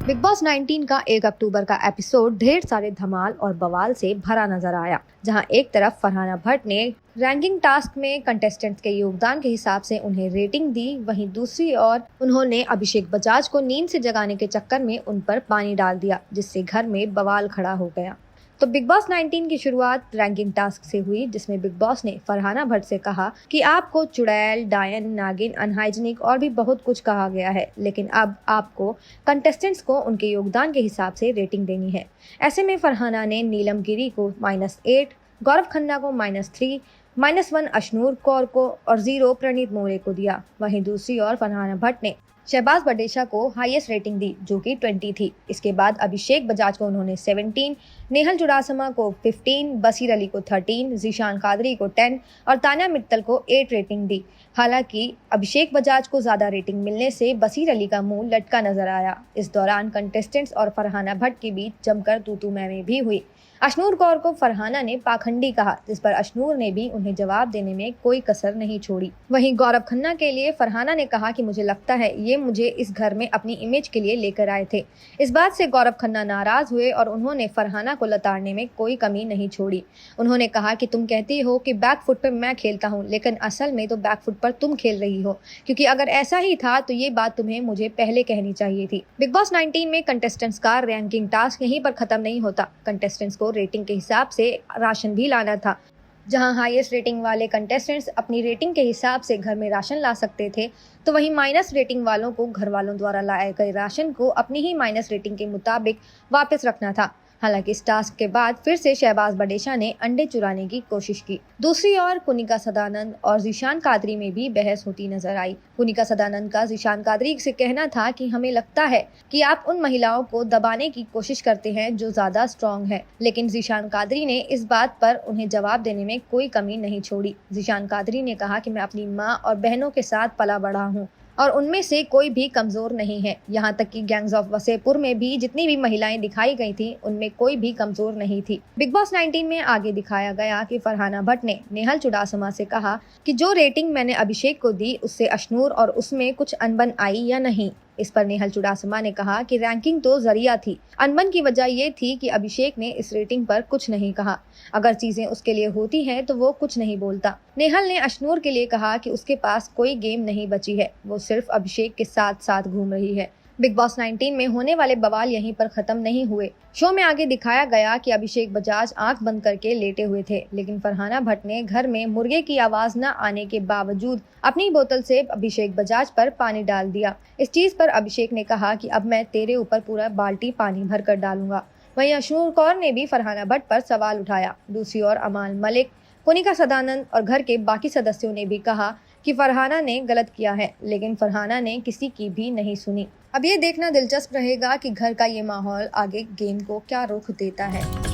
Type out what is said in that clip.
Big boss 19 का 1 अक्टूबर का episode ढेर सारे धमाल और बवाल से भरा नजर आया, जहां एक तरफ फरहाना भट्ट ने रैंकिंग टास्क में कंटेस्टेंट्स के योगदान के हिसाब से उन्हें रेटिंग दी, वहीं दूसरी ओर उन्होंने अभिषेक बजाज को नींद से जगाने के चक्कर में उन पर पानी डाल दिया, जिससे घर में बवाल खड़ा हो गया। तो बिग बॉस 19 की शुरुआत रैंकिंग टास्क से हुई, जिसमें बिग बॉस ने फरहाना भट्ट से कहा कि आपको चुड़ैल, डायन, नागिन, अनहाइजीनिक और भी बहुत कुछ कहा गया है, लेकिन अब आपको कंटेस्टेंट्स को उनके योगदान के हिसाब से रेटिंग देनी है। ऐसे में फरहाना ने नीलम गिरी को -8, गौरव खन्ना को -3, -1 अशनूर कौर को और 0 प्रणीत मोरे को दिया। वहीं दूसरी ओर फरहाना भट्ट ने शहबाज बडेशा को हाईएस्ट रेटिंग दी, जो कि 20 थी। इसके बाद अभिषेक बजाज को उन्होंने 17, नेहल चुडासमा को 15, बसीर अली को 13, ज़ीशान कादरी को 10 और तान्या मित्तल को 8 रेटिंग दी। हालांकि अभिषेक बजाज को ज्यादा रेटिंग मिलने से बसीर अली का मुंह लटका नजर आया। इस दौरान कंटेस्टेंट्स और फरहाना भट्ट के बीच जमकर तू-तू मैं-मैं भी हुई। अशनूर कौर को फरहाना ने पाखंडी कहा, जिस पर अशनूर ने भी उन्हें जवाब देने में कोई कसर नहीं छोड़ी। वहीं गौरव खन्ना के लिए फरहाना ने कहा कि मुझे लगता है ये मुझे इस घर में अपनी इमेज के लिए लेकर आए थे। इस बात से गौरव खन्ना नाराज हुए और उन्होंने फरहाना को लताड़ने में कोई कमी नहीं छोड़ी। उन्होंने कहा कि तुम कहती हो कि बैक फुट पर मैं खेलता हूँ, लेकिन असल में तो बैक फुट पर तुम खेल रही हो, क्योंकि अगर ऐसा ही था तो ये बात तुम्हें मुझे पहले कहनी चाहिए थी। बिग बॉस 19 में कंटेस्टेंट्स का रैंकिंग टास्क यहीं पर खत्म नहीं होता। कंटेस्टेंट्स को रेटिंग के हिसाब से राशन भी लाना था। जहां हाईएस्ट रेटिंग वाले कंटेस्टेंट्स अपनी रेटिंग के हिसाब से घर में राशन ला सकते थे, तो वहीं माइनस रेटिंग वालों को घर वालों द्वारा लाए गए राशन को अपनी ही माइनस रेटिंग के मुताबिक वापस रखना था। हालांकि इस टास्क के बाद फिर से शहबाज बडेशा ने अंडे चुराने की कोशिश की। दूसरी ओर कुनिका सदानंद और ज़ीशान कादरी में भी बहस होती नजर आई। कुनिका सदानंद का ज़ीशान कादरी से कहना था कि हमें लगता है कि आप उन महिलाओं को दबाने की कोशिश करते हैं जो ज्यादा स्ट्रॉन्ग है, लेकिन ज़ीशान कादरी ने इस बात पर उन्हें जवाब देने में कोई कमी नहीं छोड़ी। ज़ीशान कादरी ने कहा कि मैं अपनी माँ और बहनों के साथ पला बढ़ा हूँ और उनमें से कोई भी कमजोर नहीं है। यहाँ तक कि गैंग्स ऑफ वसेपुर में भी जितनी भी महिलाएं दिखाई गई थी, उनमें कोई भी कमजोर नहीं थी। बिग बॉस 19 में आगे दिखाया गया कि फरहाना भट्ट ने नेहल चुडासमा से कहा कि जो रेटिंग मैंने अभिषेक को दी उससे अशनूर और उसमें कुछ अनबन आई या नहीं। इस पर नेहल चुडासमा ने कहा कि रैंकिंग तो जरिया थी, अनबन की वजह ये थी कि अभिषेक ने इस रेटिंग पर कुछ नहीं कहा। अगर चीजें उसके लिए होती हैं तो वो कुछ नहीं बोलता। नेहल ने अशनूर के लिए कहा कि उसके पास कोई गेम नहीं बची है, वो सिर्फ अभिषेक के साथ साथ घूम रही है। बिग बॉस 19 में होने वाले बवाल यहीं पर खत्म नहीं हुए। शो में आगे दिखाया गया कि अभिषेक बजाज आंख बंद करके लेटे हुए थे, लेकिन फरहाना भट्ट ने घर में मुर्गे की आवाज न आने के बावजूद अपनी बोतल से अभिषेक बजाज पर पानी डाल दिया। इस चीज पर अभिषेक ने कहा कि अब मैं तेरे ऊपर पूरा बाल्टी पानी भर कर डालूंगा। वहीं अशनूर कौर ने भी फरहाना भट्ट पर सवाल उठाया। दूसरी ओर अमाल मलिक, कुनिका सदानंद और घर के बाकी सदस्यों ने भी कहा कि फरहाना ने गलत किया है, लेकिन फरहाना ने किसी की भी नहीं सुनी। अब ये देखना दिलचस्प रहेगा कि घर का ये माहौल आगे गेम को क्या रुख देता है।